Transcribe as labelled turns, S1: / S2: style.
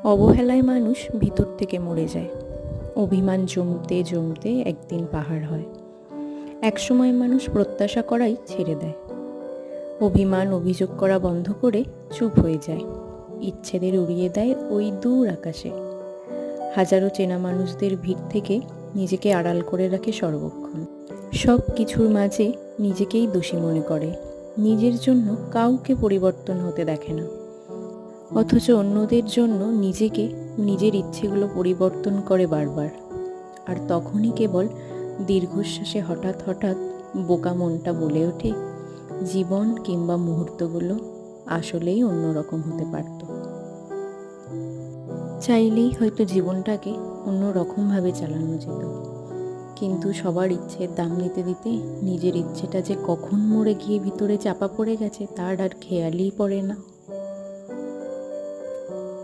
S1: অবহেলায় মানুষ ভিতর থেকে মরে যায়। অভিমান জমতে জমতে একদিন পাহাড় হয়। একসময় মানুষ প্রত্যাশা করাই ছেড়ে দেয়। অভিমান অভিযোগ করা বন্ধ করে চুপ হয়ে যায়। ইচ্ছেদের উড়িয়ে দেয় ওই দূর আকাশে। হাজারো চেনা মানুষদের ভিড় থেকে নিজেকে আড়াল করে রাখে সর্বক্ষণ। সব কিছুর মাঝে নিজেকেই দোষী মনে করে। নিজের জন্য কাউকে পরিবর্তন হতে দেখে না, অথচ অন্যদের জন্য নিজেকে, নিজের ইচ্ছেগুলো পরিবর্তন করে বারবার। আর তখনই কেবল দীর্ঘশ্বাসে হঠাৎ হঠাৎ বোকা মনটা বলে ওঠে, জীবন কিংবা মুহূর্তগুলো আসলেই অন্যরকম হতে পারত। চাইলেই হয়তো জীবনটাকে অন্যরকমভাবে চালানো যেত, কিন্তু সবার ইচ্ছের দাম দিতে দিতে নিজের ইচ্ছেটা যে কখন মরে গিয়ে ভিতরে চাপা পড়ে গেছে তার আর খেয়ালই পড়ে না।